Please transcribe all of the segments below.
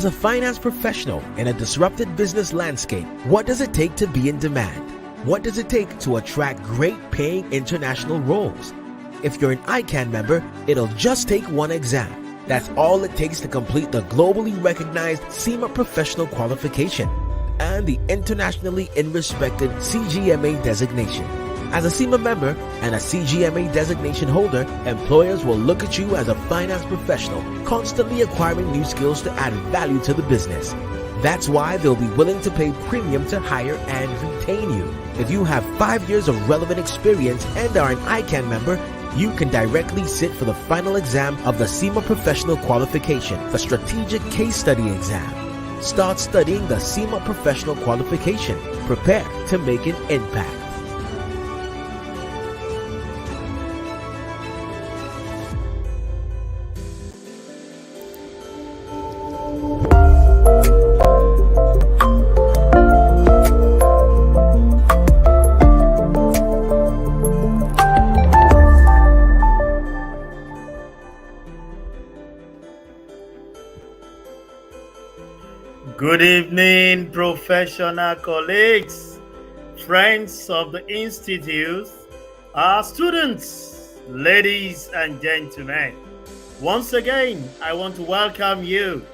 a finance professional in a disrupted business landscape, what does it take to be in demand? What does it take to attract great paying international roles? If you're an ICAN member, it'll just take one exam. That's all it takes to complete the globally recognized SEMA professional qualification and the internationally respected CGMA designation. As a SEMA member and a CGMA designation holder, employers will look at you as a finance professional, constantly acquiring new skills to add value to the business. That's why they'll be willing to pay premium to hire and retain you. If you have 5 years of relevant experience and are an ICAN member, you can directly sit for the final exam of the SEMA Professional Qualification, the Strategic Case Study exam. Start studying the SEMA Professional Qualification. Prepare to make an impact. Good evening, professional colleagues, friends of the Institute, our students, ladies and gentlemen. Once again, I want to welcome you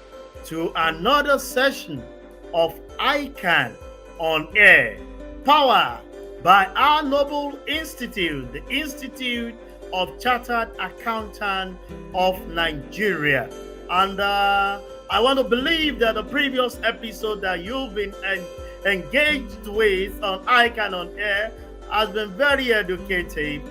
to another session of ICAN on Air, powered by our noble institute, the Institute of Chartered Accountants of Nigeria. And I want to believe that the previous episode that you've been engaged with on ICAN on Air has been very educative.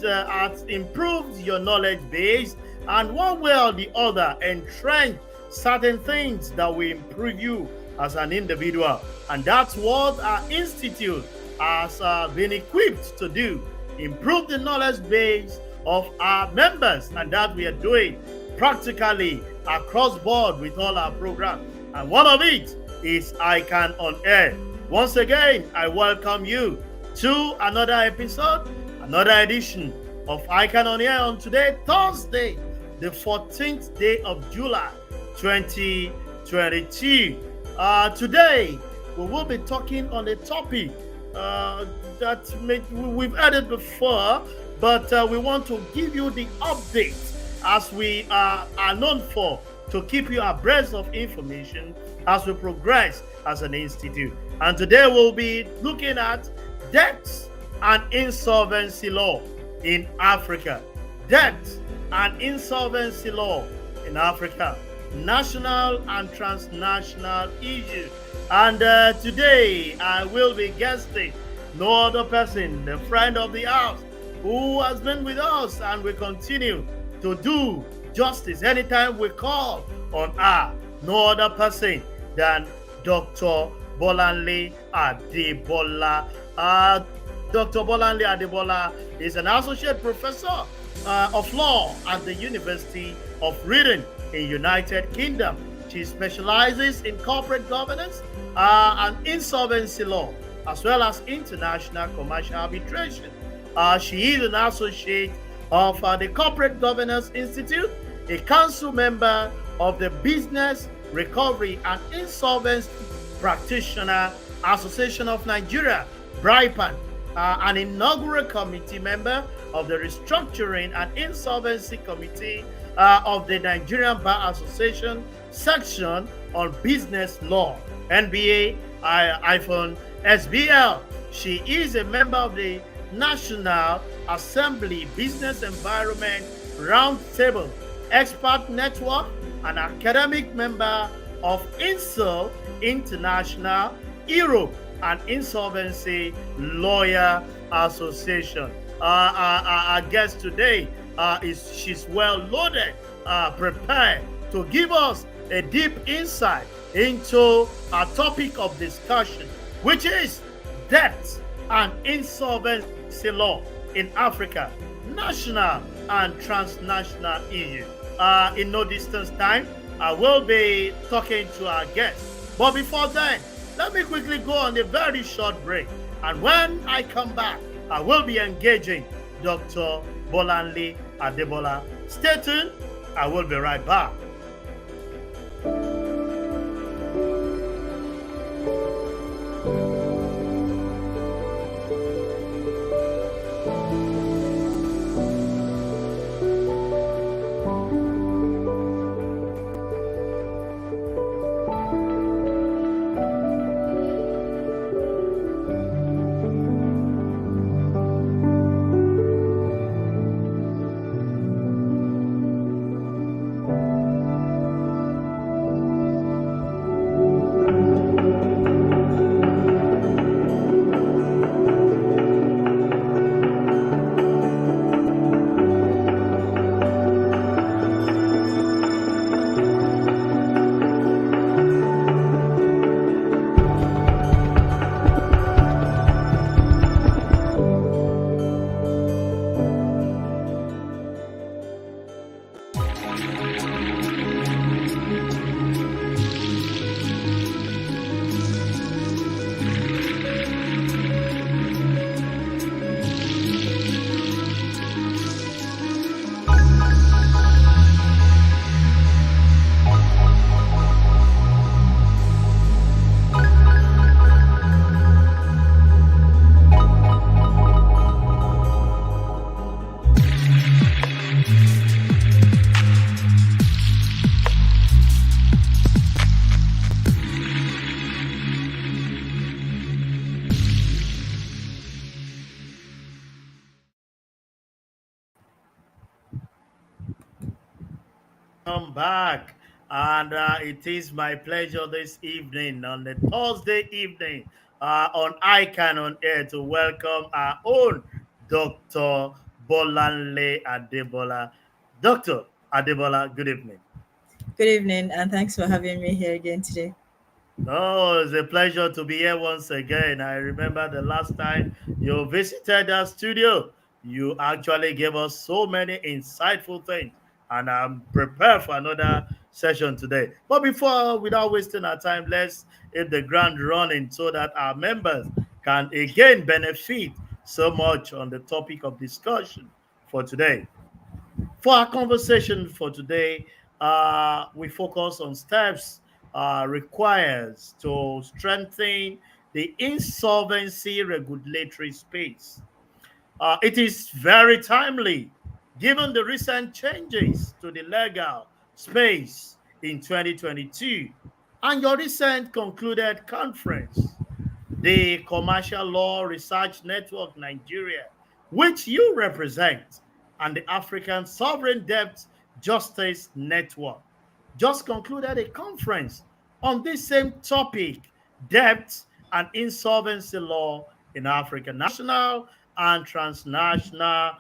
Has improved your knowledge base, and one way or the other entrench certain things that will improve you as an individual. And that's what our institute has been equipped to do: improve the knowledge base of our members, and that we are doing practically across board with all our programs. And one of it is ICAN on Air. Once again, I welcome you to another episode, another edition of ICAN on Air on today, Thursday, the 14th day of July, 2022. Today, we will be talking on a topic that we've added before, but we want to give you the update, as we are known for, to keep you abreast of information as we progress as an institute. And today we'll be looking at debt and insolvency law in Africa. Debt and insolvency law in Africa. National and transnational issues. And today I will be guesting no other person, the friend of the house, who has been with us and will continue to do justice anytime we call on her. No other person than Dr. Bolanle Adebola. Dr. Bolanle Adebola is an associate professor of law at the University of Reading in United Kingdom. She specializes in corporate governance and insolvency law, as well as international commercial arbitration. She is an associate of the Corporate Governance Institute, a council member of the Business Recovery and Insolvency Practitioner Association of Nigeria, BRIPAN, an inaugural committee member of the Restructuring and Insolvency Committee of the Nigerian Bar Association section on business law, NBA-SBL. She is a member of the National Assembly Business Environment Roundtable Expert Network, an academic member of INSOL International Europe and Insolvency Lawyer Association. Our guest today she's well loaded, prepared to give us a deep insight into our topic of discussion, which is debt and insolvency law in Africa, national and transnational issues. In no distance time, I will be talking to our guest. But before then, let me quickly go on a very short break. And when I come back, I will be engaging Dr. Bolanle Adebola. Stay tuned. I will be right back. Come back. And it is my pleasure this evening, on the Thursday evening, on ICAN on Air, to welcome our own Dr. Bolanle Adebola. Dr. Adebola, good evening. Good evening, and thanks for having me here again today. Oh, it's a pleasure to be here once again. I remember the last time you visited our studio, you actually gave us so many insightful things, and I'm prepared for another session today. But before, without wasting our time, let's hit the ground running so that our members can again benefit so much on the topic of discussion for today. For our conversation for today, we focus on steps requires to strengthen the insolvency regulatory space. It is very timely given the recent changes to the legal space in 2022 and your recent concluded conference, the Commercial Law Research Network Nigeria, which you represent, and the African Sovereign Debt Justice Network, just concluded a conference on this same topic: debt and insolvency law in Africa, national and transnational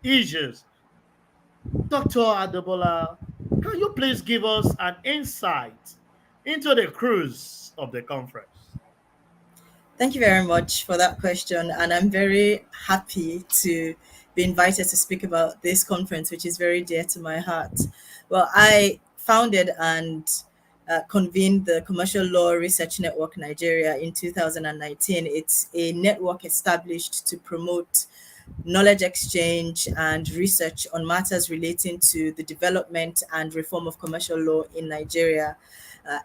issues. Dr. Adebola, can you please give us an insight into the cruise of the conference? Thank you very much for that question, and I'm very happy to be invited to speak about this conference, which is very dear to my heart. Well, I founded and convened the Commercial Law Research Network Nigeria in 2019. It's a network established to promote knowledge exchange and research on matters relating to the development and reform of commercial law in Nigeria. Uh,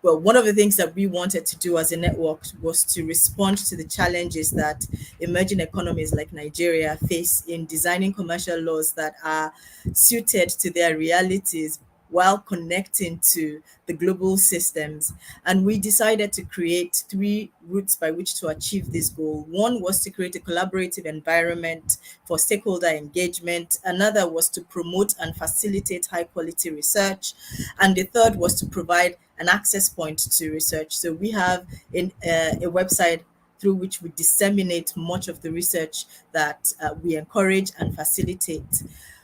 well, one of the things that we wanted to do as a network was to respond to the challenges that emerging economies like Nigeria face in designing commercial laws that are suited to their realities while connecting to the global systems. And we decided to create three routes by which to achieve this goal. One was to create a collaborative environment for stakeholder engagement. Another was to promote and facilitate high quality research. And the third was to provide an access point to research. So we have a website through which we disseminate much of the research that we encourage and facilitate.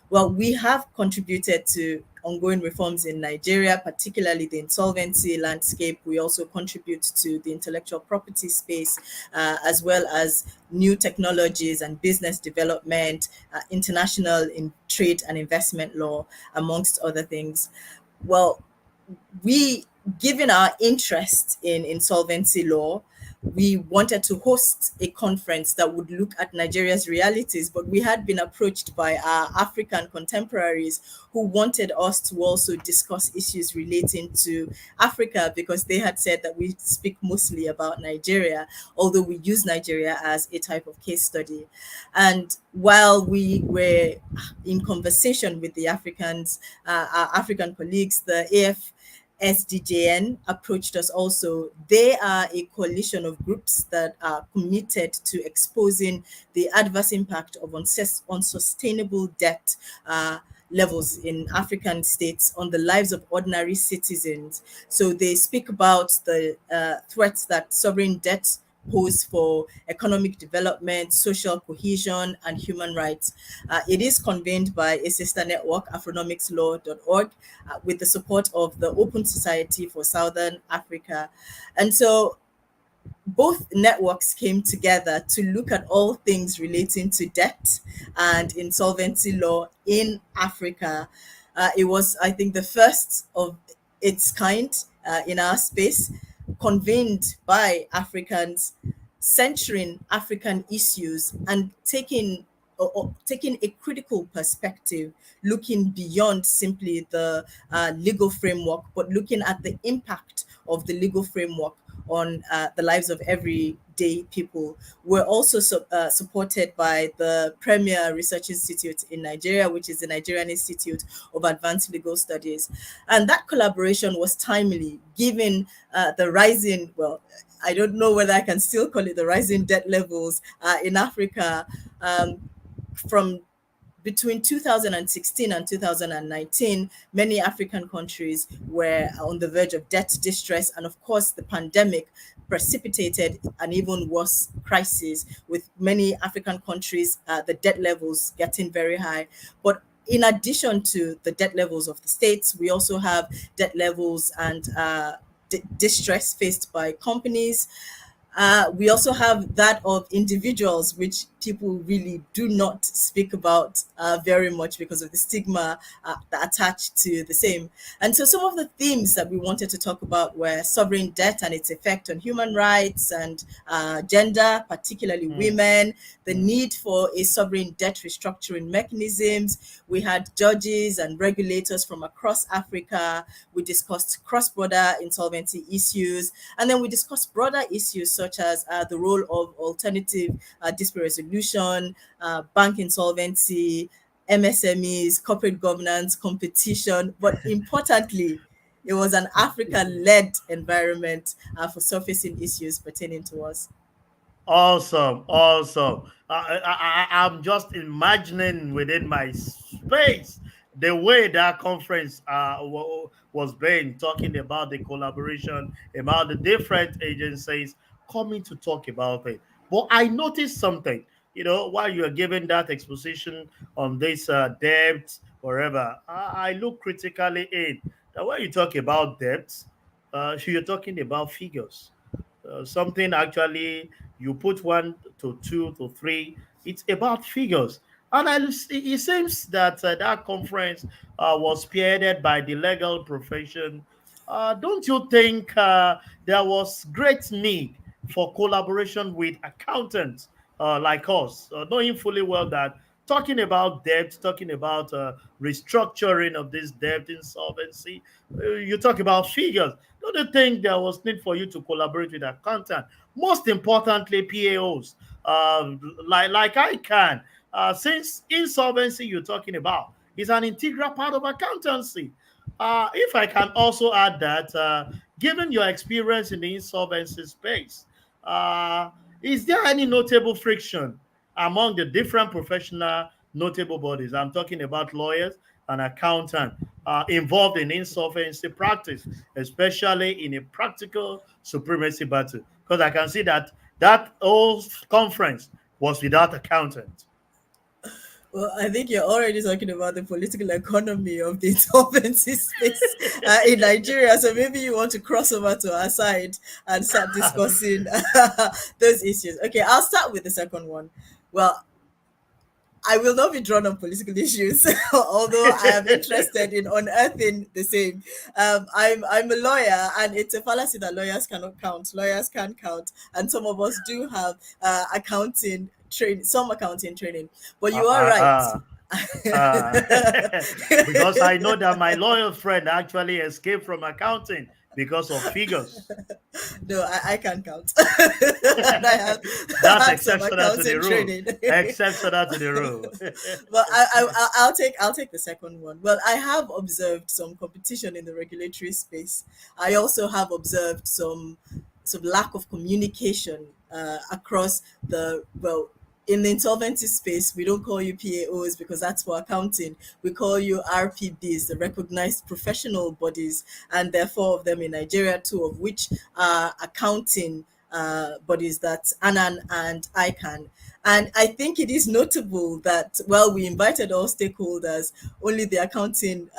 Well, we have contributed to ongoing reforms in Nigeria, particularly the insolvency landscape. We also contribute to the intellectual property space, as well as new technologies and business development, international in trade and investment law, amongst other things. Well, given our interest in insolvency law, we wanted to host a conference that would look at Nigeria's realities, but we had been approached by our African contemporaries who wanted us to also discuss issues relating to Africa, because they had said that we speak mostly about Nigeria, although we use Nigeria as a type of case study. And while we were in conversation with the our African colleagues, the SDJN approached us also. They are a coalition of groups that are committed to exposing the adverse impact of unsustainable debt levels in African states on the lives of ordinary citizens. So they speak about the threats that sovereign debt pose for economic development, social cohesion, and human rights. It is convened by a sister network, afronomicslaw.org, with the support of the Open Society for Southern Africa. And so both networks came together to look at all things relating to debt and insolvency law in Africa. It was, I think, the first of its kind in our space, convened by Africans, centering African issues and taking a critical perspective, looking beyond simply the legal framework, but looking at the impact of the legal framework on the lives of everyday people. We're also supported by the Premier Research Institute in Nigeria, which is the Nigerian Institute of Advanced Legal Studies. And that collaboration was timely, given the rising, well, I don't know whether I can still call it the rising debt levels in Africa from between 2016 and 2019, many African countries were on the verge of debt distress. And of course, the pandemic precipitated an even worse crisis, with many African countries, the debt levels getting very high. But in addition to the debt levels of the states, we also have debt levels and distress faced by companies. We also have that of individuals, which people really do not speak about very much because of the stigma attached to the same. And so some of the themes that we wanted to talk about were sovereign debt and its effect on human rights and gender, particularly women, the need for a sovereign debt restructuring mechanisms. We had judges and regulators from across Africa. We discussed cross-border insolvency issues, and then we discussed broader issues such as the role of alternative dispute resolution, bank insolvency, MSMEs, corporate governance, competition. But importantly, it was an African-led environment for surfacing issues pertaining to us. Awesome, awesome. I'm just imagining within my space the way that conference was being, talking about the collaboration, about the different agencies coming to talk about it. But I noticed something, while you are giving that exposition on this debt, wherever, I look critically in that when you talk about debts, you're talking about figures. Something actually you put one to two to three. It's about figures, and it seems that that conference was spearheaded by the legal profession. Don't you think there was great need for collaboration with accountants like us, knowing fully well that talking about debt, talking about restructuring of this debt insolvency, you talk about figures. Don't you think there was need for you to collaborate with accountant? Most importantly, PAOs, like I can, since insolvency you're talking about is an integral part of accountancy. If I can also add that, given your experience in the insolvency space, uh, is there any notable friction among the different professional notable bodies? I'm talking about lawyers and accountants involved in insolvency practice, especially in a practical supremacy battle. Because I can see that that whole conference was without accountants. Well, I think you're already talking about the political economy of the insolvency space in Nigeria. So maybe you want to cross over to our side and start discussing those issues. Okay, I'll start with the second one. Well, I will not be drawn on political issues, although I am interested in unearthing the same. I'm a lawyer, and it's a fallacy that lawyers cannot count. Lawyers can count, and some of us do have accounting training, some accounting training. But Uh, you are uh, right. uh, because I know that my loyal friend actually escaped from accounting because of figures. No, I can count. And I have That's had some exceptional to the accounting rule. training. Exceptional to the rule. But I'll take the second one. Well, I have observed some competition in the regulatory space. I also have observed some lack of communication across the, well, in the insolvency space, we don't call you PAOs because that's for accounting. We call you RPBs, the recognized professional bodies, and there are four of them in Nigeria, two of which are accounting bodies, that's ANAN and ICAN. And I think it is notable that, well, we invited all stakeholders, only the accounting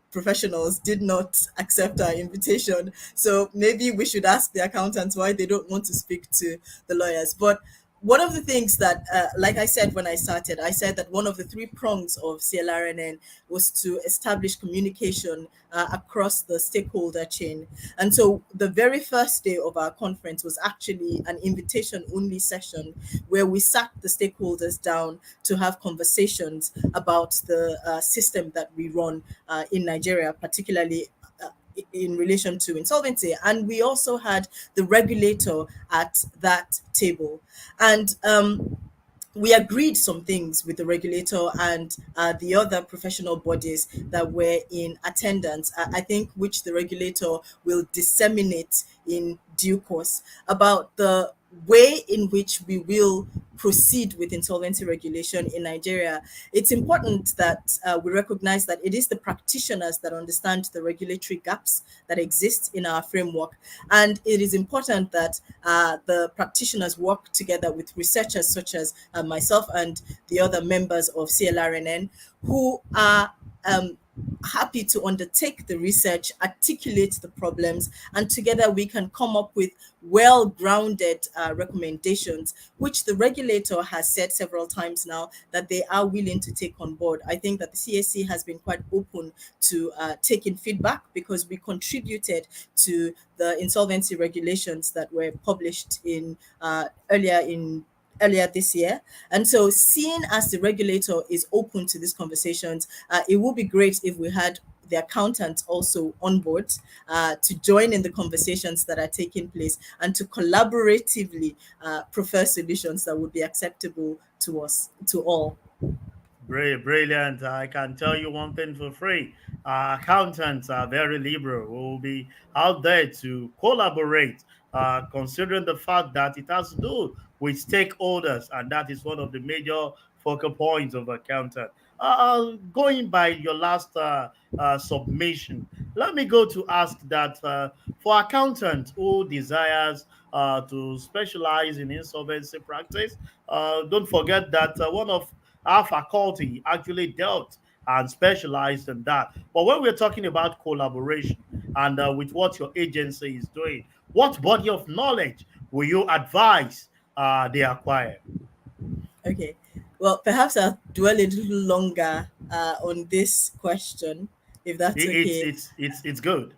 professionals did not accept our invitation. So maybe we should ask the accountants why they don't want to speak to the lawyers. But one of the things that, like I said when I started, I said that one of the three prongs of CLRNN was to establish communication across the stakeholder chain. And so the very first day of our conference was actually an invitation only session where we sat the stakeholders down to have conversations about the system that we run in Nigeria, particularly in relation to insolvency. And we also had the regulator at that table. And we agreed some things with the regulator and the other professional bodies that were in attendance, I think, which the regulator will disseminate in due course, about the way in which we will proceed with insolvency regulation in Nigeria. It's important that we recognize that it is the practitioners that understand the regulatory gaps that exist in our framework. And it is important that the practitioners work together with researchers such as myself and the other members of CLRNN who are happy to undertake the research, articulate the problems, and together we can come up with well-grounded recommendations, which the regulator has said several times now that they are willing to take on board. I think that the CAC has been quite open to taking feedback because we contributed to the insolvency regulations that were published in earlier this year. And so, seeing as the regulator is open to these conversations, it would be great if we had the accountants also on board to join in the conversations that are taking place and to collaboratively prefer solutions that would be acceptable to us, to all. Brilliant. I can tell you one thing for free. Accountants are very liberal. We will be out there to collaborate, considering the fact that it has to do with stakeholders, and that is one of the major focal points of accountant. Going by your last submission, let me go to ask that for accountant who desires to specialize in insolvency practice, don't forget that one of our faculty actually dealt and specialized in that. But when we're talking about collaboration and with what your agency is doing, what body of knowledge will you advise they acquire? Okay. Well, perhaps I'll dwell a little longer on this question, if that's okay. It's good.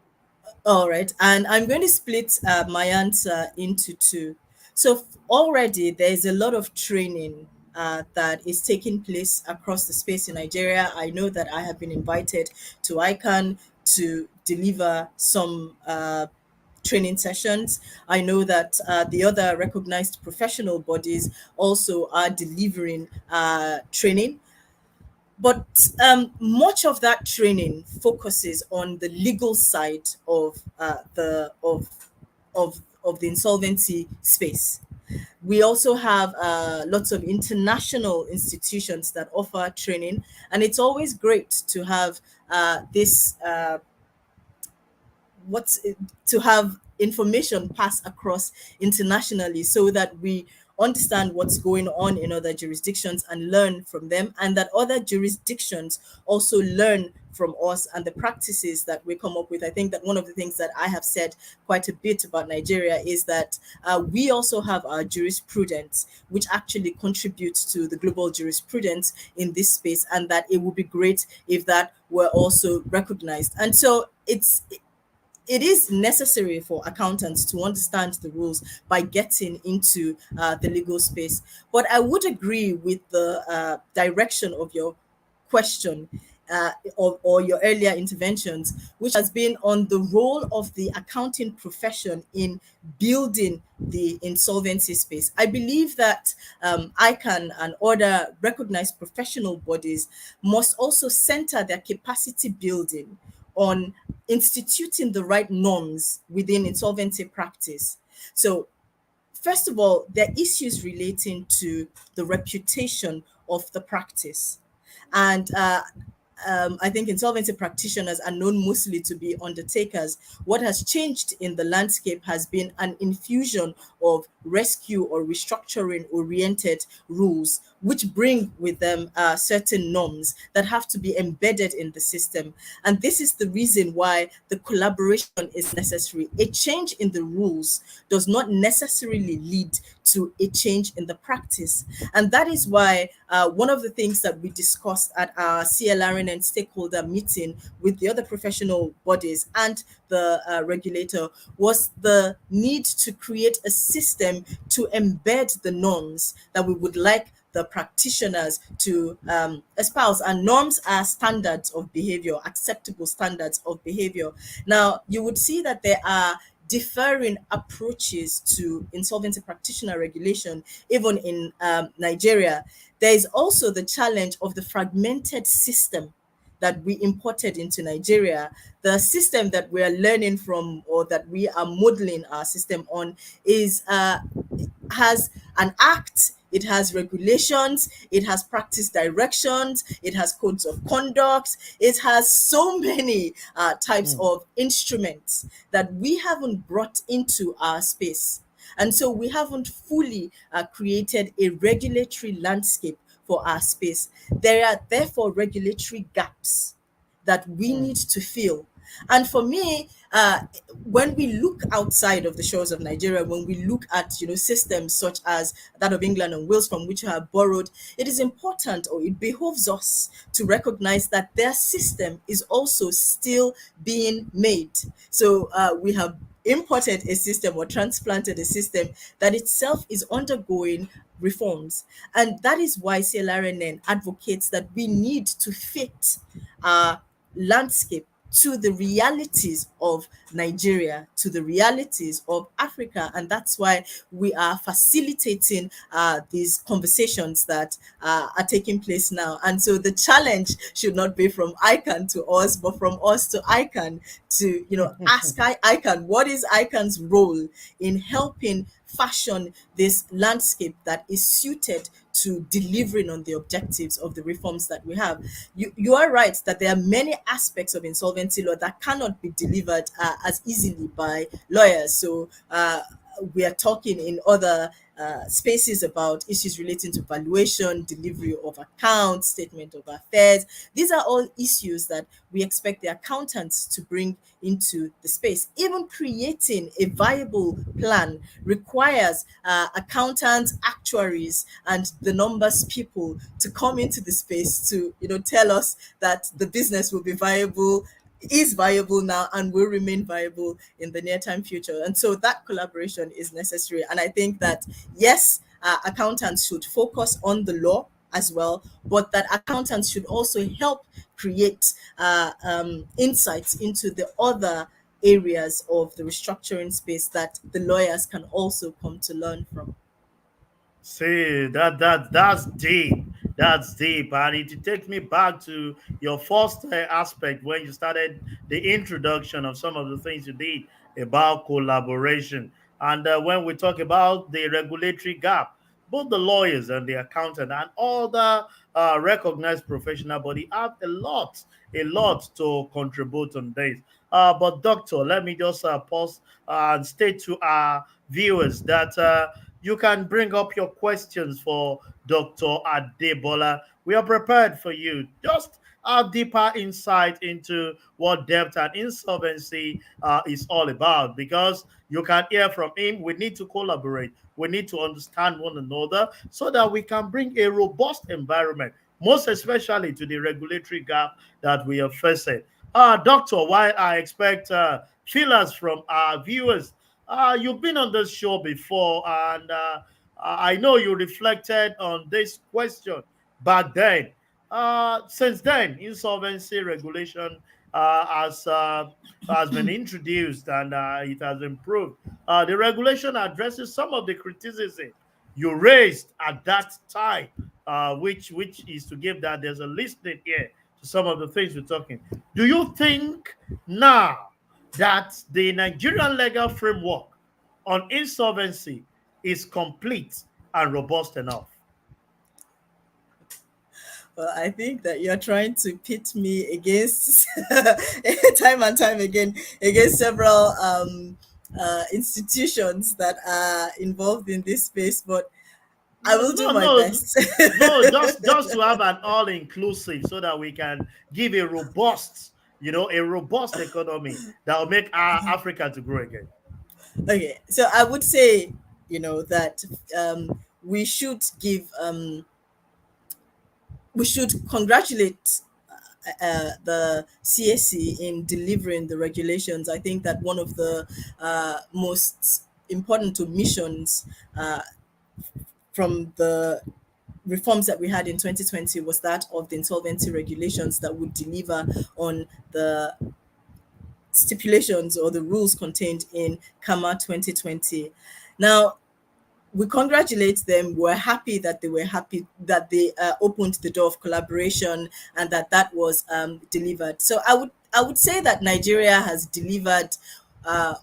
All right, and I'm going to split my answer into two. So already there is a lot of training that is taking place across the space in Nigeria. I know that I have been invited to ICAN to deliver some training sessions. I know that the other recognized professional bodies also are delivering training, but much of that training focuses on the legal side of of the insolvency space. We also have lots of international institutions that offer training, and it's always great to have this what's to have information pass across internationally so that we understand what's going on in other jurisdictions and learn from them, and that other jurisdictions also learn from us and the practices that we come up with. I think that one of the things that I have said quite a bit about Nigeria is that we also have our jurisprudence, which actually contributes to the global jurisprudence in this space, and that it would be great if that were also recognized. And so it is necessary for accountants to understand the rules by getting into the legal space. But I would agree with the direction of your question, or your earlier interventions, which has been on the role of the accounting profession in building the insolvency space. I believe that ICAN and other recognized professional bodies must also center their capacity building on instituting the right norms within insolvency practice. So, first of all, there are issues relating to the reputation of the practice. And I think insolvency practitioners are known mostly to be undertakers. What has changed in the landscape has been an infusion of rescue or restructuring oriented rules, which bring with them certain norms that have to be embedded in the system. And this is the reason why the collaboration is necessary. A change in the rules does not necessarily lead to a change in the practice. And that is why one of the things that we discussed at our CLRN and stakeholder meeting with the other professional bodies and the regulator was the need to create a system to embed the norms that we would like the practitioners to espouse. And norms are standards of behavior, acceptable standards of behavior. Now, you would see that there are differing approaches to insolvency practitioner regulation, even in Nigeria. There is also the challenge of the fragmented system that we imported into Nigeria. The system that we are learning from, or that we are modeling our system on, is has an act, it has regulations, it has practice directions, it has codes of conduct, it has so many types of instruments that we haven't brought into our space. And so we haven't fully created a regulatory landscape for our space. There are therefore regulatory gaps that we need to fill. And for me, when we look outside of the shores of Nigeria, when we look at systems such as that of England and Wales, from which we have borrowed, it is important, or it behoves us to recognize that their system is also still being made. So we have imported a system or transplanted a system that itself is undergoing reforms. And that is why CLRNN advocates that we need to fit our landscape to the realities of Nigeria, to the realities of Africa. And that's why we are facilitating these conversations that are taking place now. And so the challenge should not be from ICAN to us, but from us to ICAN to, ask ICAN, what is ICAN's role in helping fashion this landscape that is suited to delivering on the objectives of the reforms that we have. You are right that there are many aspects of insolvency law that cannot be delivered as easily by lawyers. So we are talking in other spaces about issues relating to valuation, delivery of accounts, statement of affairs. These are all issues that we expect the accountants to bring into the space. Even creating a viable plan requires accountants, actuaries, and the numbers people to come into the space to tell us that the business will be viable, is viable now, and will remain viable in the near time future. And so that collaboration is necessary. And I think that, yes, accountants should focus on the law as well, but that accountants should also help create insights into the other areas of the restructuring space that the lawyers can also come to learn from. See, that's deep. That's deep, and it takes me back to your first aspect when you started the introduction of some of the things you did about collaboration. And when we talk about the regulatory gap, both the lawyers and the accountant and all the recognized professional body have a lot to contribute on this. But doctor, let me just pause and state to our viewers that. You can bring up your questions for Dr. Adebola. We are prepared for you. Just a deeper insight into what debt and insolvency is all about, because you can hear from him. We need to collaborate. We need to understand one another so that we can bring a robust environment, most especially to the regulatory gap that we are facing. Doctor, while I expect feelers from our viewers, you've been on this show before, and I know you reflected on this question back then. Since then, insolvency regulation has been introduced, and it has improved. The regulation addresses some of the criticism you raised at that time, which is to give that there's a listening here to some of the things we're talking. Do you think now that the Nigerian legal framework on insolvency is complete and robust enough? Well, I think that you're trying to pit me against time and time again against several institutions that are involved in this space, but I will do No, my no, best. no. Just to have an all-inclusive, so that we can give a robust, a robust economy that will make our Africa to grow again. Okay, so I would say, that we should give, we should congratulate the CSC in delivering the regulations. I think that one of the most important omissions from the reforms that we had in 2020 was that of the insolvency regulations that would deliver on the stipulations or the rules contained in CAMA 2020. Now, we congratulate them. We're happy that they were happy that they opened the door of collaboration and that was delivered. So I would say that Nigeria has delivered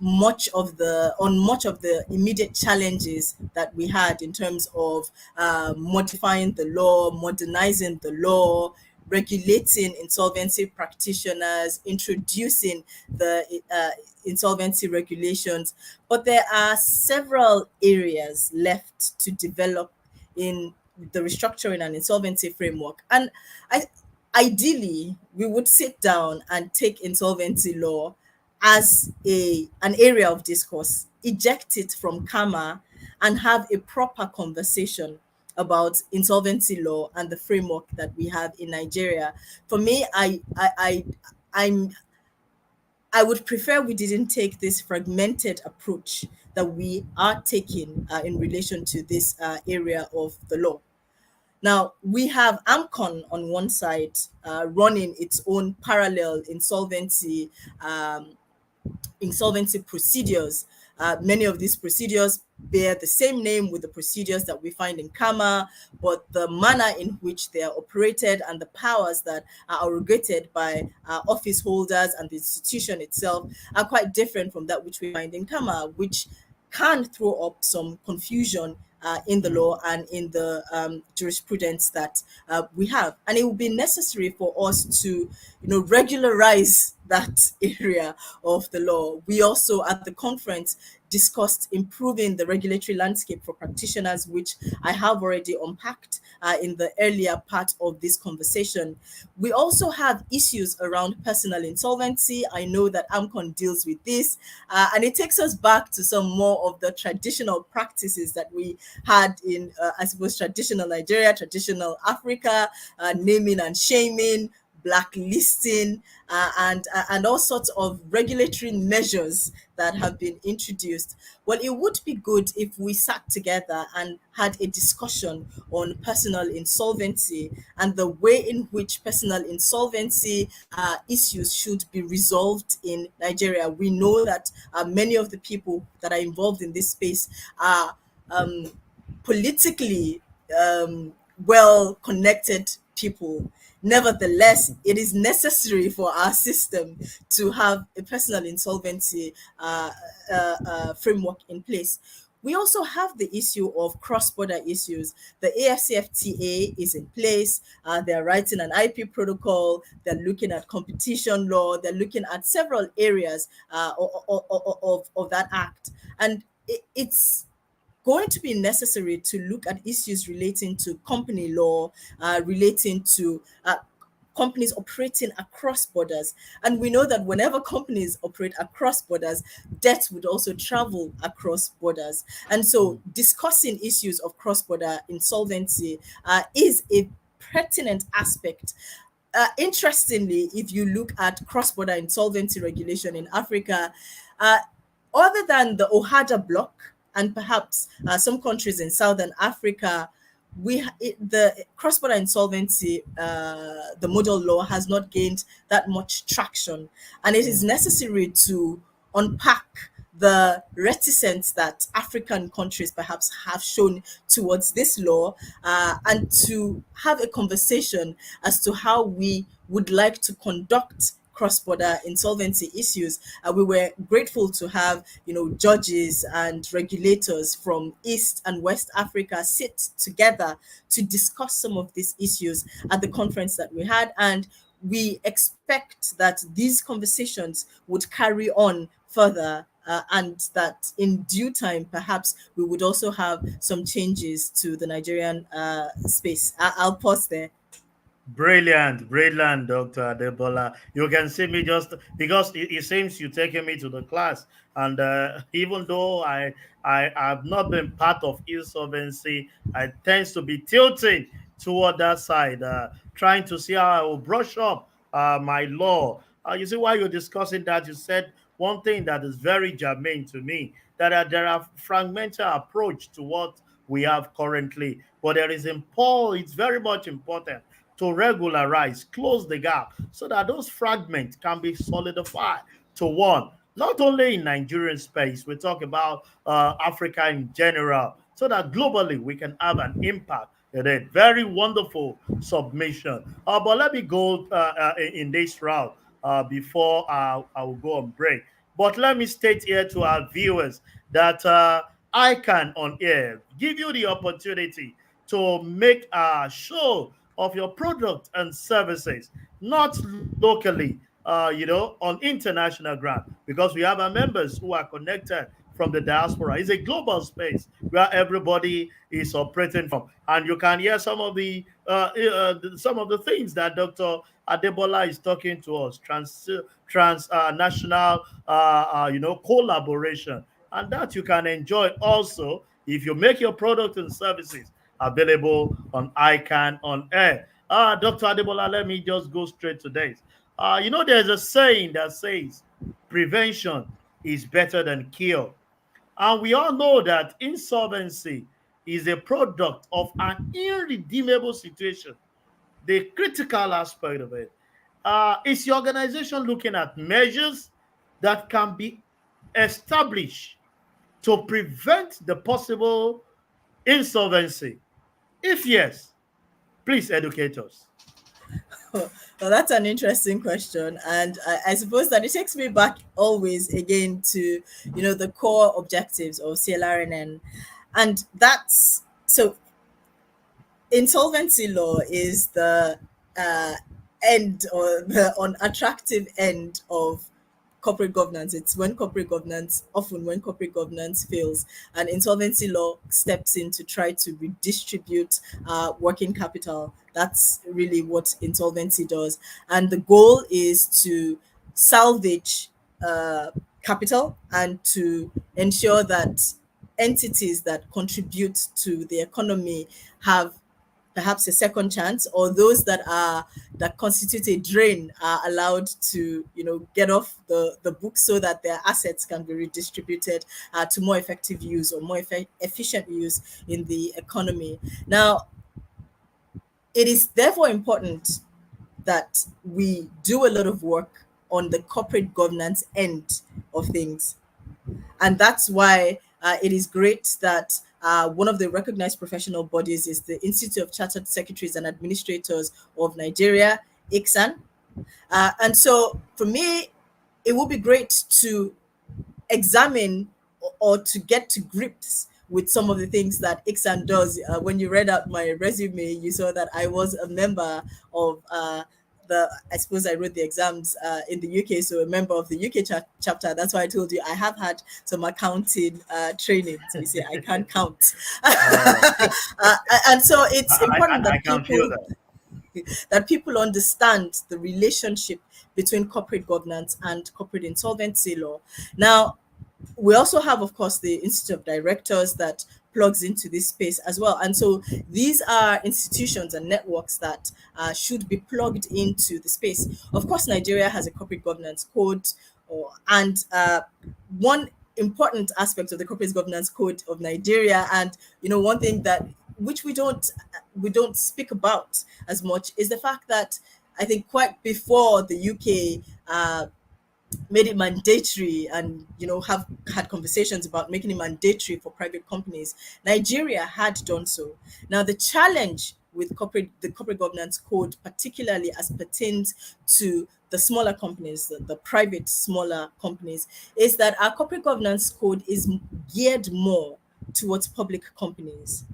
much of the immediate challenges that we had in terms of modifying the law, modernizing the law, regulating insolvency practitioners, introducing the insolvency regulations. But there are several areas left to develop in the restructuring and insolvency framework. And I, ideally, we would sit down and take insolvency law as an area of discourse, eject it from CAMA, and have a proper conversation about insolvency law and the framework that we have in Nigeria. For me, I'm I would prefer we didn't take this fragmented approach that we are taking in relation to this area of the law. Now, we have AMCON on one side running its own parallel insolvency procedures. Many of these procedures bear the same name with the procedures that we find in CAMA, but the manner in which they are operated and the powers that are arrogated by office holders and the institution itself are quite different from that which we find in CAMA, which can throw up some confusion in the law and in the jurisprudence that we have. And it will be necessary for us to, regularize that area of the law. We also, at the conference, discussed improving the regulatory landscape for practitioners, which I have already unpacked in the earlier part of this conversation. We also have issues around personal insolvency. I know that AMCON deals with this, and it takes us back to some more of the traditional practices that we had in, I suppose, traditional Nigeria, traditional Africa, naming and shaming, blacklisting, and all sorts of regulatory measures that have been introduced. Well, it would be good if we sat together and had a discussion on personal insolvency and the way in which personal insolvency issues should be resolved in Nigeria. We know that many of the people that are involved in this space are politically well connected people. Nevertheless, it is necessary for our system to have a personal insolvency framework in place. We also have the issue of cross-border issues. The AFCFTA is in place. They're writing an IP protocol. They're looking at competition law. They're looking at several areas of that act. And it's going to be necessary to look at issues relating to company law, relating to companies operating across borders. And we know that whenever companies operate across borders, debt would also travel across borders. And so discussing issues of cross-border insolvency is a pertinent aspect. Interestingly, if you look at cross-border insolvency regulation in Africa, uh, other than the OHADA bloc and perhaps some countries in Southern Africa, the cross-border insolvency, the model law has not gained that much traction, and it is necessary to unpack the reticence that African countries perhaps have shown towards this law, and to have a conversation as to how we would like to conduct cross-border insolvency issues. We were grateful to have, judges and regulators from East and West Africa sit together to discuss some of these issues at the conference that we had. And we expect that these conversations would carry on further, and that in due time, perhaps we would also have some changes to the Nigerian space. I'll pause there. Brilliant, brilliant, Dr. Adebola. You can see me just because it seems you're taking me to the class. And even though I have not been part of insolvency, I tends to be tilting toward that side, trying to see how I will brush up my law. You see, while you're discussing that, you said one thing that is very germane to me, that there are fragmented approach to what we have currently, but it's very much important to regularize, close the gap, so that those fragments can be solidified to one. Not only in Nigerian space, we talk about Africa in general, so that globally we can have an impact in it. Very wonderful submission. But let me go in this route before I will go on break. But let me state here to our viewers that ICAN on air give you the opportunity to make a show of your product and services, not locally, on international ground, because we have our members who are connected from the diaspora. It's a global space where everybody is operating from, and you can hear some of the things that Dr. Adebola is talking to us. Transnational, collaboration, and that you can enjoy also if you make your product and services available on ICAN on air. Dr. Adebola, let me just go straight to this. There's a saying that says prevention is better than cure. And we all know that insolvency is a product of an irredeemable situation. The critical aspect of it is the organization looking at measures that can be established to prevent the possible insolvency. If yes, please educate us. Well, that's an interesting question, and I suppose that it takes me back always again to the core objectives of CLRNN, and that's so. Insolvency law is the end, or the unattractive end of corporate governance. It's often when corporate governance fails, and insolvency law steps in to try to redistribute working capital. That's really what insolvency does. And the goal is to salvage capital and to ensure that entities that contribute to the economy have perhaps a second chance, or those that constitute a drain are allowed to get off the book, so that their assets can be redistributed to more effective use or more efficient use in the economy. Now, it is therefore important that we do a lot of work on the corporate governance end of things, and that's why it is great that one of the recognized professional bodies is the Institute of Chartered Secretaries and Administrators of Nigeria, ICAN. And so for me, it would be great to examine or to get to grips with some of the things that ICAN does. When you read out my resume, you saw that I was a member of I suppose I wrote the exams in the UK, so a member of the UK chapter. That's why I told you I have had some accounting training. So you say I can't count. And so it's important that people that people understand the relationship between corporate governance and corporate insolvency law. Now, we also have, of course, the Institute of Directors that plugs into this space as well. And so these are institutions and networks that should be plugged into the space. Of course, Nigeria has a corporate governance code, and one important aspect of the corporate governance code of Nigeria, and one thing that which we don't speak about as much, is the fact that I think quite before the UK made it mandatory, and have had conversations about making it mandatory for private companies, Nigeria had done so. Now, the challenge with the corporate governance code, particularly as pertains to the smaller companies, the private smaller companies, is that our corporate governance code is geared more towards public companies.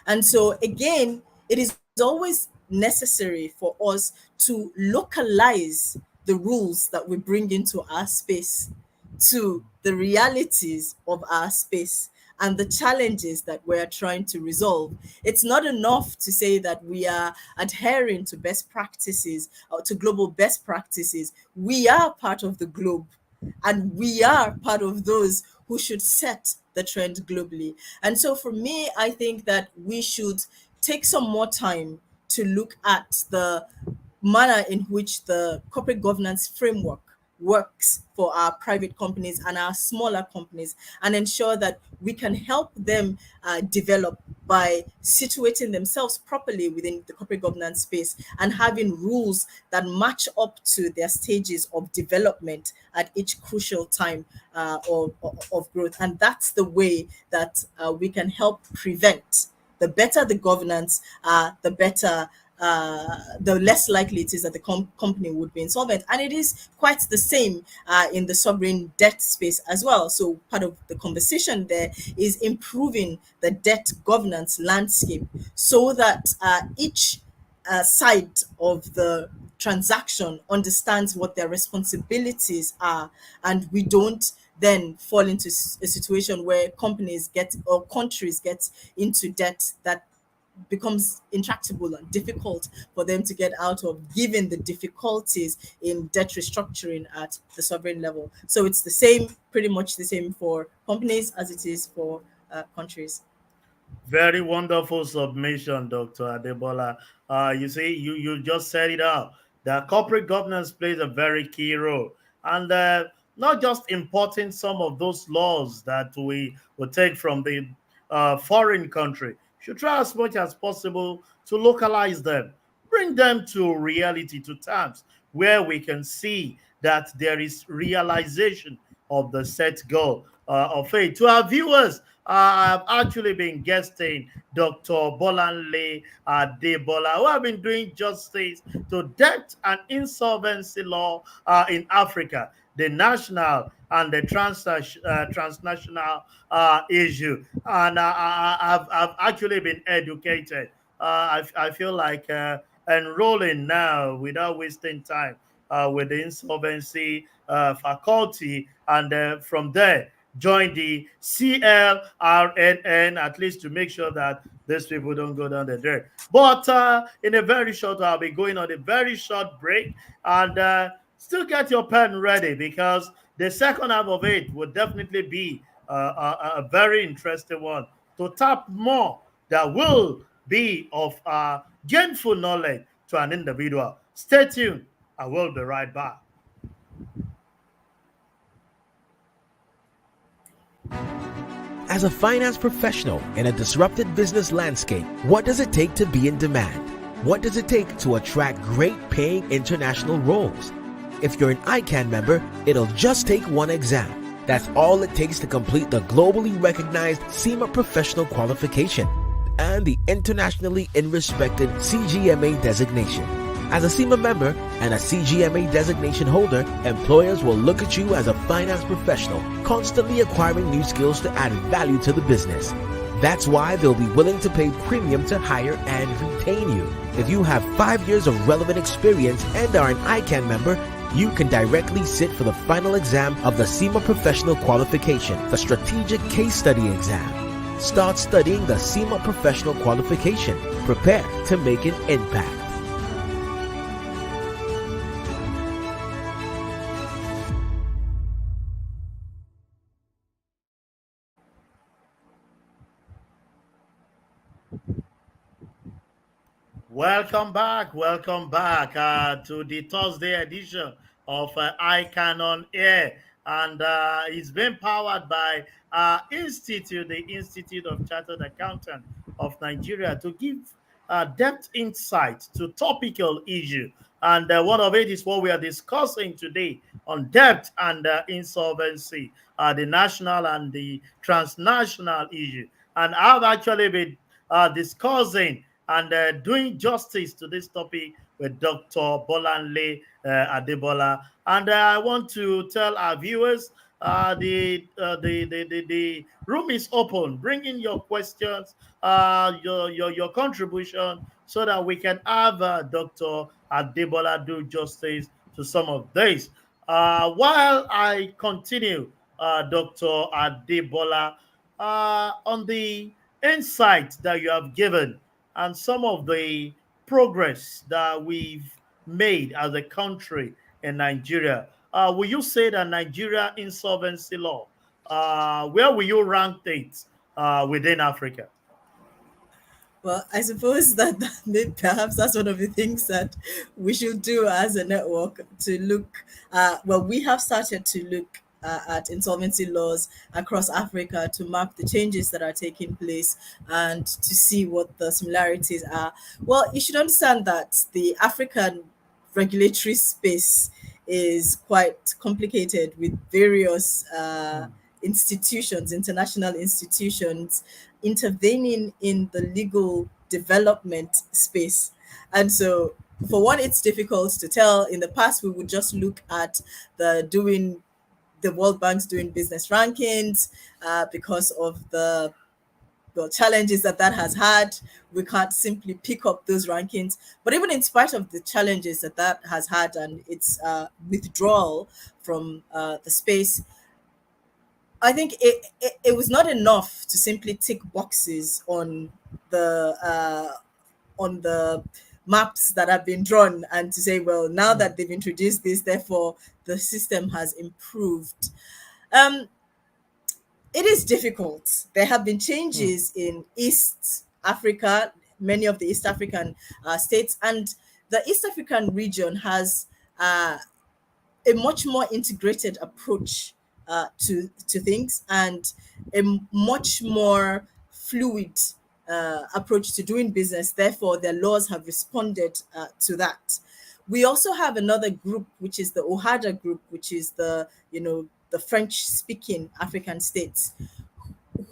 And so again, it is always necessary for us to localize the rules that we bring into our space to the realities of our space and the challenges that we're trying to resolve. It's not enough to say that we are adhering to best practices or to global best practices. We are part of the globe, and we are part of those who should set the trend globally. And so for me, I think that we should take some more time to look at the manner in which the corporate governance framework works for our private companies and our smaller companies, and ensure that we can help them develop by situating themselves properly within the corporate governance space and having rules that match up to their stages of development at each crucial time of growth. And that's the way that we can help prevent. The better the governance, the better the less likely it is that the company would be insolvent. And it is quite the same in the sovereign debt space as well. So part of the conversation there is improving the debt governance landscape so that each side of the transaction understands what their responsibilities are, and we don't then fall into a situation where companies get or countries get into debt that becomes intractable and difficult for them to get out of, given the difficulties in debt restructuring at the sovereign level. So it's the same, pretty much the same for companies as it is for countries. Very wonderful submission, Dr. Adebola. You see, you just said it out. The corporate governance plays a very key role. And not just importing some of those laws that we will take from the foreign country. Should try as much as possible to localize them, bring them to reality, to terms where we can see that there is realization of the set goal of it. To our viewers, I've actually been guesting Dr. Bolanle Adebola, who have been doing justice to debt and insolvency law in Africa, the national and the transnational issue. And I've actually been educated. I feel like enrolling now without wasting time with the insolvency faculty, and from there join the CLRNN, at least to make sure that these people don't go down the drain. But in a very short, I'll be going on a very short break, and still get your pen ready, because the second half of it will definitely be a very interesting one to tap more that will be of gainful knowledge to an individual. Stay tuned. I will be right back. As a finance professional in a disrupted business landscape, what does it take to be in demand? What does it take to attract great paying international roles? If you're an ICAN member, it'll just take one exam. That's all it takes to complete the globally recognized CIMA professional qualification and the internationally respected CGMA designation. As a CIMA member and a CGMA designation holder, employers will look at you as a finance professional, constantly acquiring new skills to add value to the business. That's why they'll be willing to pay premium to hire and retain you. If you have 5 years of relevant experience and are an ICAN member, you can directly sit for the final exam of the CIMA Professional Qualification, the Strategic Case Study exam. Start studying the CIMA Professional Qualification. Prepare to make an impact. Welcome back to the Thursday edition of ICAN on Air. And it's been powered by Institute, the Institute of Chartered Accountants of Nigeria, to give depth insight to topical issue. And one of it is what we are discussing today on debt and insolvency, the national and the transnational issue. And I've actually been discussing and doing justice to this topic with Dr. Bolanle Adebola. And I want to tell our viewers the room is open. Bring in your questions, your contribution, so that we can have Dr. Adebola do justice to some of these. While I continue, Dr. Adebola, on the insight that you have given and some of the progress that we've made as a country in Nigeria. Will you say that Nigeria insolvency law, where will you rank it within Africa? Well, I suppose that perhaps that's one of the things that we should do as a network to look. Well, we have started to look at insolvency laws across Africa to map the changes that are taking place and to see what the similarities are. Well, you should understand that the African regulatory space is quite complicated with various Mm, institutions, international institutions, intervening in the legal development space. And so, for one, it's difficult to tell. In the past, we would just look at the World Bank's doing business rankings because of the challenges that has had. We can't simply pick up those rankings. But even in spite of the challenges that has had and its withdrawal from the space, I think it was not enough to simply tick boxes on the maps that have been drawn and to say, well, now mm, that they've introduced this, therefore the system has improved. Um, it is difficult. There have been mm, changes in East Africa, many of the East African states, and the East African region has uh, a much more integrated approach to things and a much more fluid approach to doing business. Therefore, their laws have responded to that. We also have another group, which is the OHADA group, which is the French speaking African states,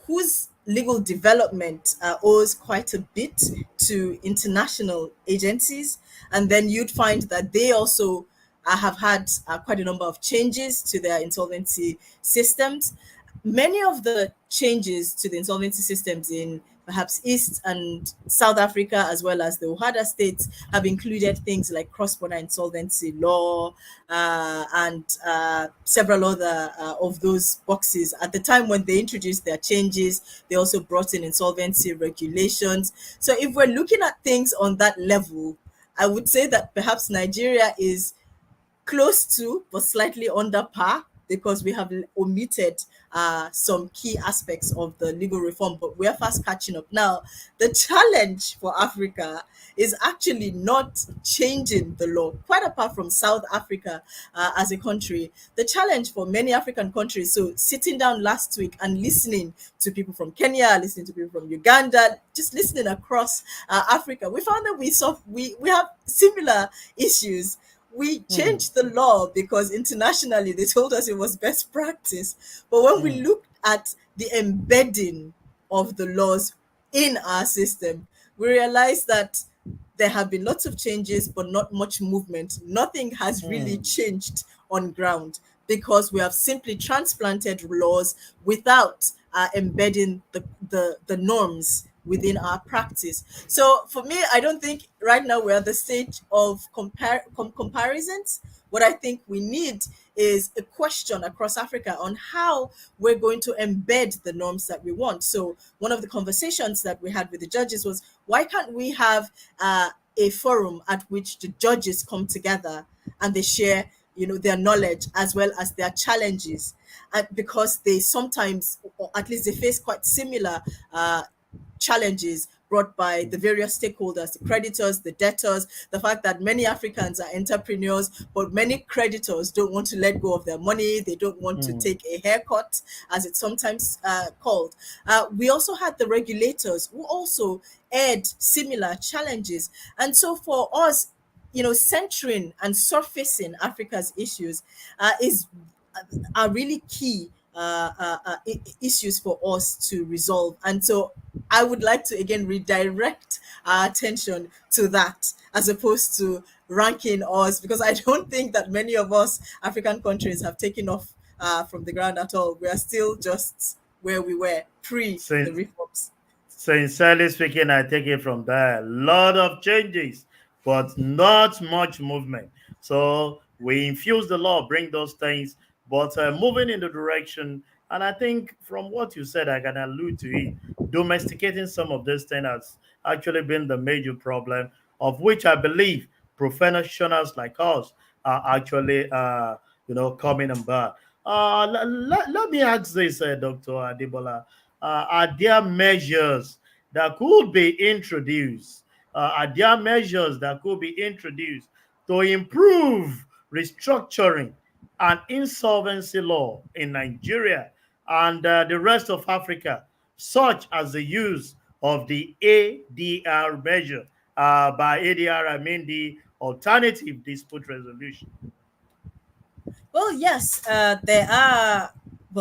whose legal development owes quite a bit to international agencies. And then you'd find that they also have had quite a number of changes to their insolvency systems. Many of the changes to the insolvency systems in perhaps East and South Africa, as well as the OHADA states, have included things like cross-border insolvency law and several other of those boxes. At the time when they introduced their changes, they also brought in insolvency regulations. So if we're looking at things on that level, I would say that perhaps Nigeria is close to but slightly under par because we have omitted some key aspects of the legal reform, but we're fast catching up. Now, the challenge for Africa is actually not changing the law, quite apart from South Africa as a country. The challenge for many African countries, so sitting down last week and listening to people from Kenya, listening to people from Uganda, just listening across Africa, we found that we have similar issues. We mm, changed the law because internationally they told us it was best practice. But when we mm, looked at the embedding of the laws in our system, we realized that there have been lots of changes, but not much movement. Nothing has really mm, changed on ground because we have simply transplanted laws without embedding the norms within our practice. So for me, I don't think right now we're at the stage of comparisons. What I think we need is a question across Africa on how we're going to embed the norms that we want. So one of the conversations that we had with the judges was, why can't we have a forum at which the judges come together and they share, their knowledge as well as their challenges, and because they sometimes, or at least they face quite similar challenges brought by the various stakeholders, the creditors, the debtors, the fact that many Africans are entrepreneurs, but many creditors don't want to let go of their money. They don't want to take a haircut, as it's sometimes called. We also had the regulators who also aired similar challenges. And so for us, centering and surfacing Africa's issues is are really key issues for us to resolve. And so I would like to again redirect our attention to that as opposed to ranking us, because I don't think that many of us African countries have taken off from the ground at all. We are still just where we were pre the Since reforms. Sincerely speaking, I take it from there. A lot of changes, but not much movement. So we infuse the law, bring those things, but moving in the direction. And I think from what you said, I can allude to it. Domesticating some of these things has actually been the major problem, of which I believe professionals like us are actually, coming on board. Let me ask this, Dr. Adebola. Are there measures that could be introduced? Are there measures that could be introduced to improve restructuring and insolvency law in Nigeria and the rest of Africa, such as the use of the ADR measure? By ADR, I mean the alternative dispute resolution. Well, yes, there are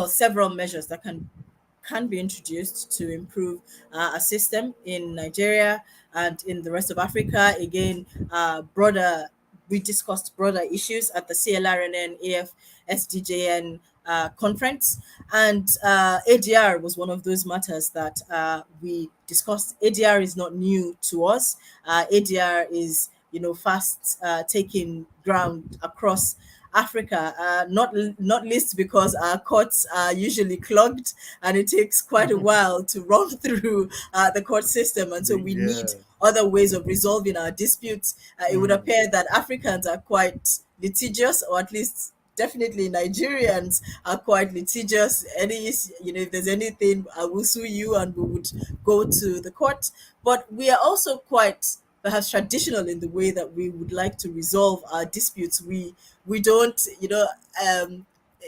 several measures that can be introduced to improve a system in Nigeria and in the rest of Africa. Again, broader we discussed broader issues at the CLRNN AFSDJN conference, and ADR was one of those matters that we discussed. ADR is not new to us. ADR is fast taking ground across Africa, not least because our courts are usually clogged and it takes quite a while to run through the court system, and so we need Yeah. other ways of resolving our disputes. It would Mm. appear that Africans are quite litigious, or at least definitely Nigerians are quite litigious. If there's anything, I will sue you, and we would go to the court. But we are also quite perhaps traditional in the way that we would like to resolve our disputes. We don't,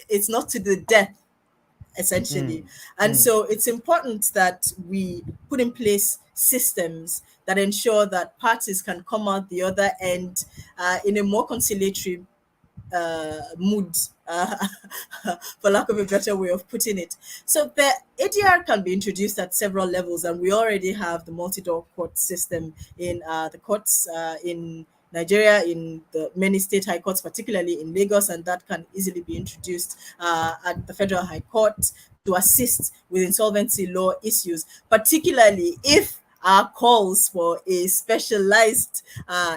it's not to the death essentially. Mm. And Mm. so it's important that we put in place systems that ensure that parties can come out the other end in a more conciliatory mood, for lack of a better way of putting it. So the ADR can be introduced at several levels, and we already have the multi-door court system in the courts in Nigeria, in the many state high courts, particularly in Lagos, and that can easily be introduced at the Federal High Court to assist with insolvency law issues, particularly if our calls for a specialized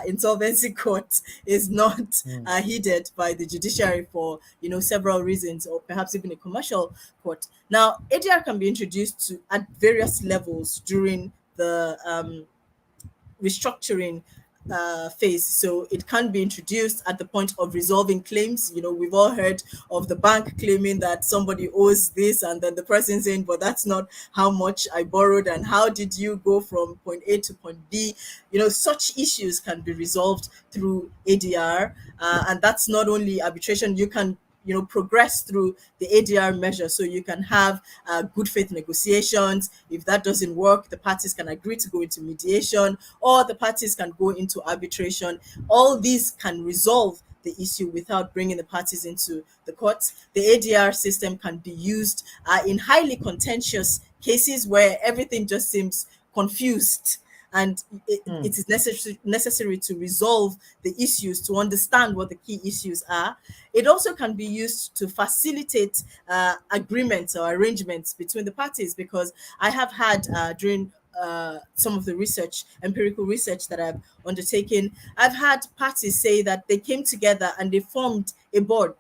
insolvency court is not Mm. heeded by the judiciary for several reasons, or perhaps even a commercial court. Now, ADR can be introduced to at various levels during the restructuring phase. So it can be introduced at the point of resolving claims. We've all heard of the bank claiming that somebody owes this, and then the person saying, but that's not how much I borrowed, and how did you go from point A to point B? Such issues can be resolved through ADR, and that's not only arbitration. You can progress through the ADR measure, so you can have good faith negotiations. If that doesn't work, the parties can agree to go into mediation, or the parties can go into arbitration. All these can resolve the issue without bringing the parties into the courts. The ADR system can be used in highly contentious cases where everything just seems confused, and it Mm. is necessary to resolve the issues, to understand what the key issues are. It also can be used to facilitate agreements or arrangements between the parties, because I have had during some of the empirical research that I've undertaken, I've had parties say that they came together and they formed a board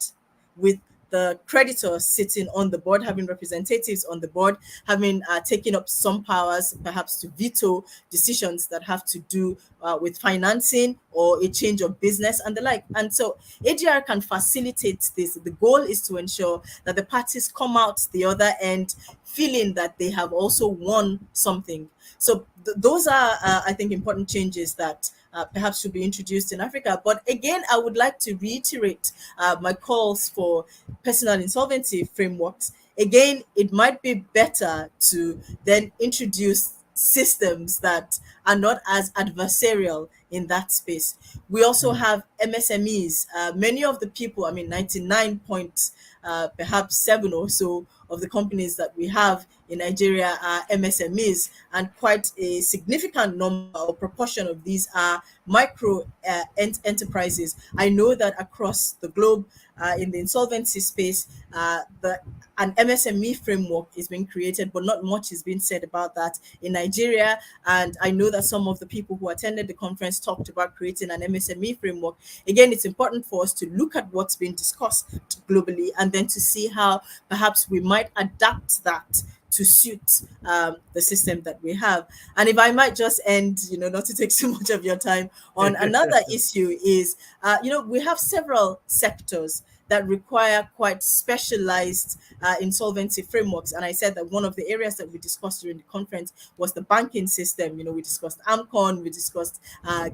with the creditors sitting on the board, having representatives on the board, having taken up some powers, perhaps to veto decisions that have to do with financing or a change of business and the like. And so ADR can facilitate this. The goal is to ensure that the parties come out the other end feeling that they have also won something. So those are, I think, important changes that perhaps should be introduced in Africa. But again, I would like to reiterate my calls for personal insolvency frameworks. Again, it might be better to then introduce systems that are not as adversarial in that space. We also have MSMEs. Many of the people, I mean, 99 point perhaps 7 or so of the companies that we have in Nigeria are MSMEs, and quite a significant number or proportion of these are micro enterprises. I know that across the globe, in the insolvency space, an MSME framework is being created, but not much is being said about that in Nigeria. And I know that some of the people who attended the conference talked about creating an MSME framework. Again, it's important for us to look at what's being discussed globally and then to see how perhaps we might adapt that to suit the system that we have. And if I might just end, not to take so much of your time, on another issue is, we have several sectors that require quite specialized insolvency frameworks. And I said that one of the areas that we discussed during the conference was the banking system. We discussed AMCON, we discussed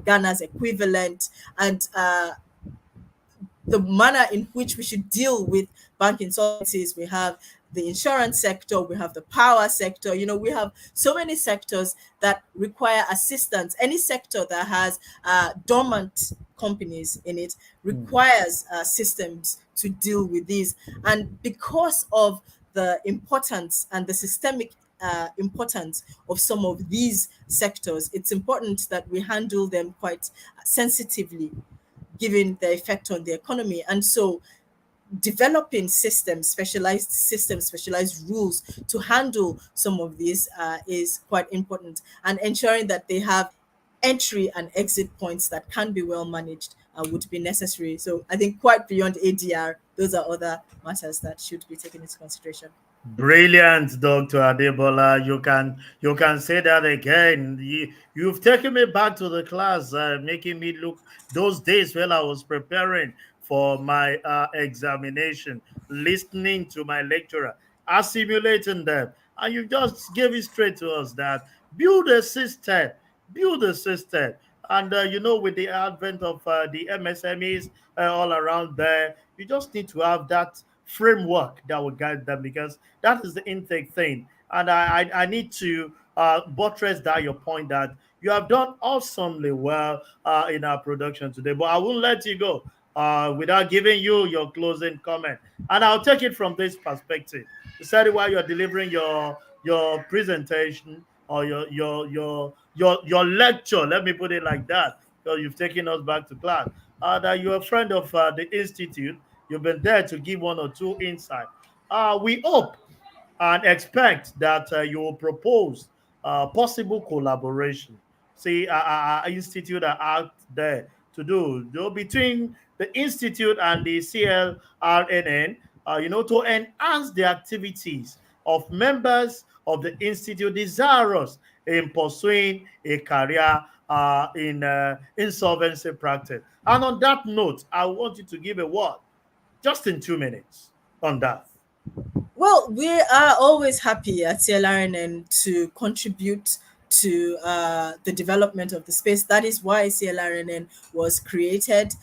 Ghana's equivalent, and the manner in which we should deal with bank insolvencies. We have the insurance sector, we have the power sector. We have so many sectors that require assistance. Any sector that has dormant companies in it requires systems to deal with these. And because of the importance and the systemic importance of some of these sectors, it's important that we handle them quite sensitively, given the effect on the economy. And so developing specialized rules to handle some of these is quite important, and ensuring that they have entry and exit points that can be well managed would be necessary. So I think quite beyond ADR, those are other matters that should be taken into consideration. Brilliant, Dr. Adebola. You can say that again. You've taken me back to the class, making me look those days when I was preparing for my examination, listening to my lecturer, assimilating them, and you just gave it straight to us that build a system. And with the advent of the MSMEs all around there, you just need to have that framework that will guide them, because that is the intake thing. And I need to buttress that your point that you have done awesomely well in our production today. But I won't let you go without giving you your closing comment. And I'll take it from this perspective. You said while you're delivering your presentation or your lecture, let me put it like that, because you've taken us back to class, that you're a friend of the institute. You've been there to give one or two insight. We hope and expect that you will propose possible collaboration. See, institute are out there to do between the institute and the CLRNN, to enhance the activities of members of the institute desirous in pursuing a career in insolvency practice. And on that note, I want you to give a word just in 2 minutes on that. Well, we are always happy at CLRNN to contribute to the development of the space. That is why CLRNN was created.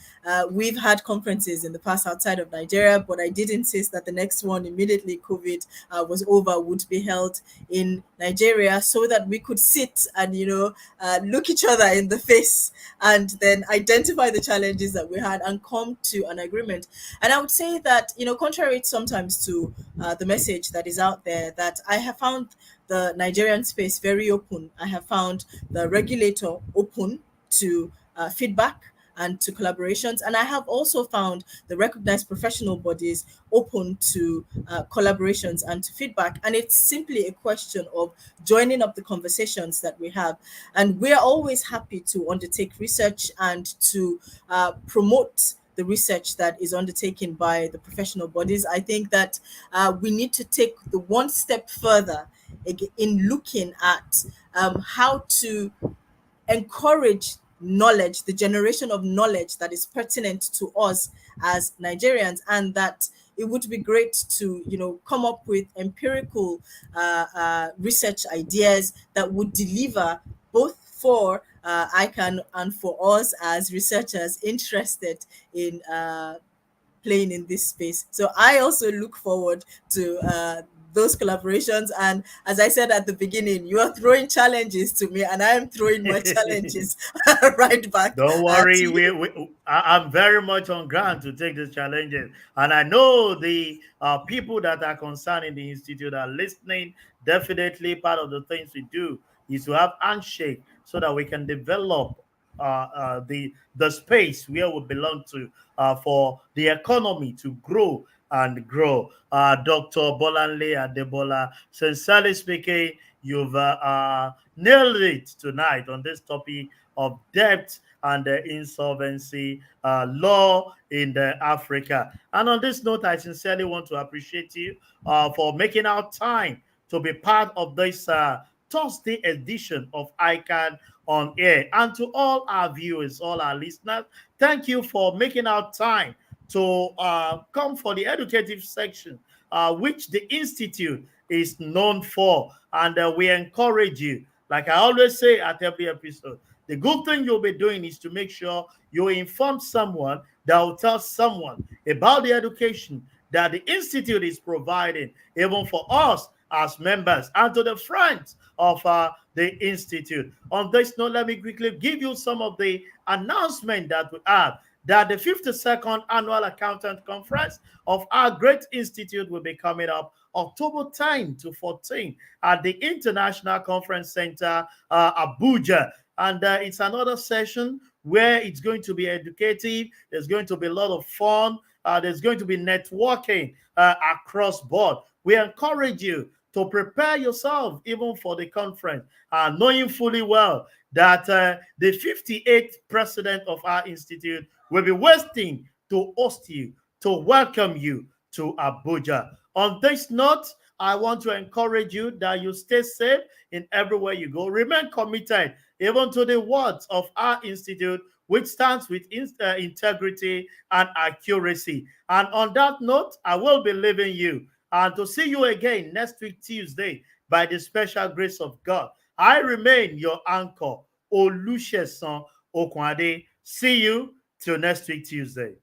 We've had conferences in the past outside of Nigeria, but I did insist that the next one, immediately COVID was over, would be held in Nigeria, so that we could sit and look each other in the face and then identify the challenges that we had and come to an agreement. And I would say that, contrary sometimes to the message that is out there, that I have found the Nigerian space very open. I have found the regulator open to feedback and to collaborations. And I have also found the recognized professional bodies open to collaborations and to feedback. And it's simply a question of joining up the conversations that we have. And we're always happy to undertake research and to promote the research that is undertaken by the professional bodies. I think that we need to take the one step further in looking at how to encourage knowledge, the generation of knowledge that is pertinent to us as Nigerians, and that it would be great to, come up with empirical research ideas that would deliver both for ICAN and for us as researchers interested in playing in this space. So I also look forward to those collaborations. And as I said at the beginning, you are throwing challenges to me, and I am throwing my challenges right back Don't to worry, you. I'm very much on ground to take these challenges. And I know the people that are concerned in the Institute are listening. Definitely part of the things we do is to have handshake so that we can develop the space where we belong to for the economy to grow and grow. Dr. Bolanle Adebola, sincerely speaking, you've nailed it tonight on this topic of debt and the insolvency law in the Africa. And on this note, I sincerely want to appreciate you for making our time to be part of this Thursday edition of ICAN on Air. And to all our viewers, all our listeners, thank you for making our time to come for the educative section, which the Institute is known for. And we encourage you, like I always say at every episode, the good thing you'll be doing is to make sure you inform someone that will tell someone about the education that the Institute is providing, even for us as members and to the friends of the Institute. On this note, let me quickly give you some of the announcement that we have that the 52nd Annual Accountant Conference of our great institute will be coming up October 10 to 14 at the International Conference Center, Abuja. And it's another session where it's going to be educative. There's going to be a lot of fun. There's going to be networking across board. We encourage you to prepare yourself even for the conference, knowing fully well that the 58th president of our institute will be waiting to host you, to welcome you to Abuja. On this note, I want to encourage you that you stay safe in everywhere you go. Remain committed even to the words of our institute, which stands with integrity and accuracy. And on that note, I will be leaving you and to see you again next week, Tuesday, by the special grace of God. I remain your anchor, Olusesan Okwade. See you till next week, Tuesday.